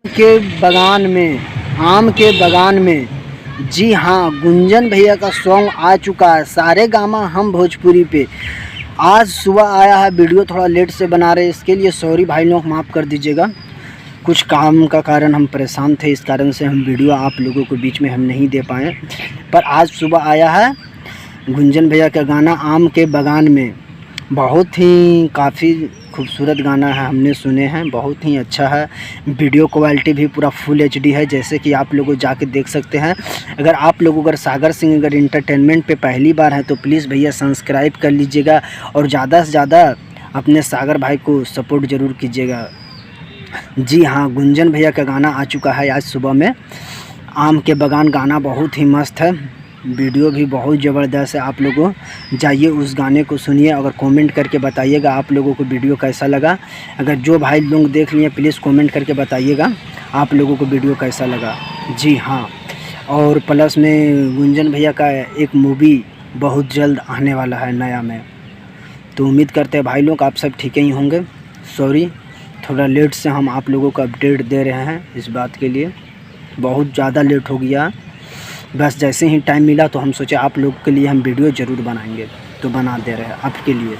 के बगान में आम के बगान में जी हाँ, गुंजन भैया का सॉन्ग आ चुका है सारे गामा हम भोजपुरी पे। आज सुबह आया है, वीडियो थोड़ा लेट से बना रहे, इसके लिए सॉरी भाई लोग, माफ़ कर दीजिएगा। कुछ काम का कारण हम परेशान थे, इस कारण से हम वीडियो आप लोगों को बीच में हम नहीं दे पाए। पर आज सुबह आया है गुंजन भैया का गाना आम के बगान में। बहुत ही काफ़ी खूबसूरत गाना है, हमने सुने हैं, बहुत ही अच्छा है। वीडियो क्वालिटी भी पूरा फुल एचडी है, जैसे कि आप लोग जाके देख सकते हैं। अगर आप लोग सागर सिंह अगर इंटरटेनमेंट पे पहली बार हैं तो प्लीज़ भैया सब्सक्राइब कर लीजिएगा और ज़्यादा से ज़्यादा अपने सागर भाई को सपोर्ट ज़रूर कीजिएगा। जी हाँ, गुंजन भैया का गाना आ चुका है आज सुबह में, आम के बगान। गाना बहुत ही मस्त है, वीडियो भी बहुत ज़बरदस्त है। आप लोगों जाइए उस गाने को सुनिए, अगर कमेंट करके बताइएगा आप लोगों को वीडियो कैसा लगा। अगर जो भाई लोग देख लिए प्लीज़ कमेंट करके बताइएगा आप लोगों को वीडियो कैसा लगा। जी हाँ, और प्लस में गुंजन भैया का एक मूवी बहुत जल्द आने वाला है नया में, तो उम्मीद करते हैं भाई लोग आप सब ठीक ही होंगे। सॉरी, थोड़ा लेट से हम आप लोगों को अपडेट दे रहे हैं, इस बात के लिए बहुत ज़्यादा लेट हो गया। बस जैसे ही टाइम मिला तो हम सोचे आप लोग के लिए हम वीडियो ज़रूर बनाएंगे, तो बना दे रहे हैं आपके लिए।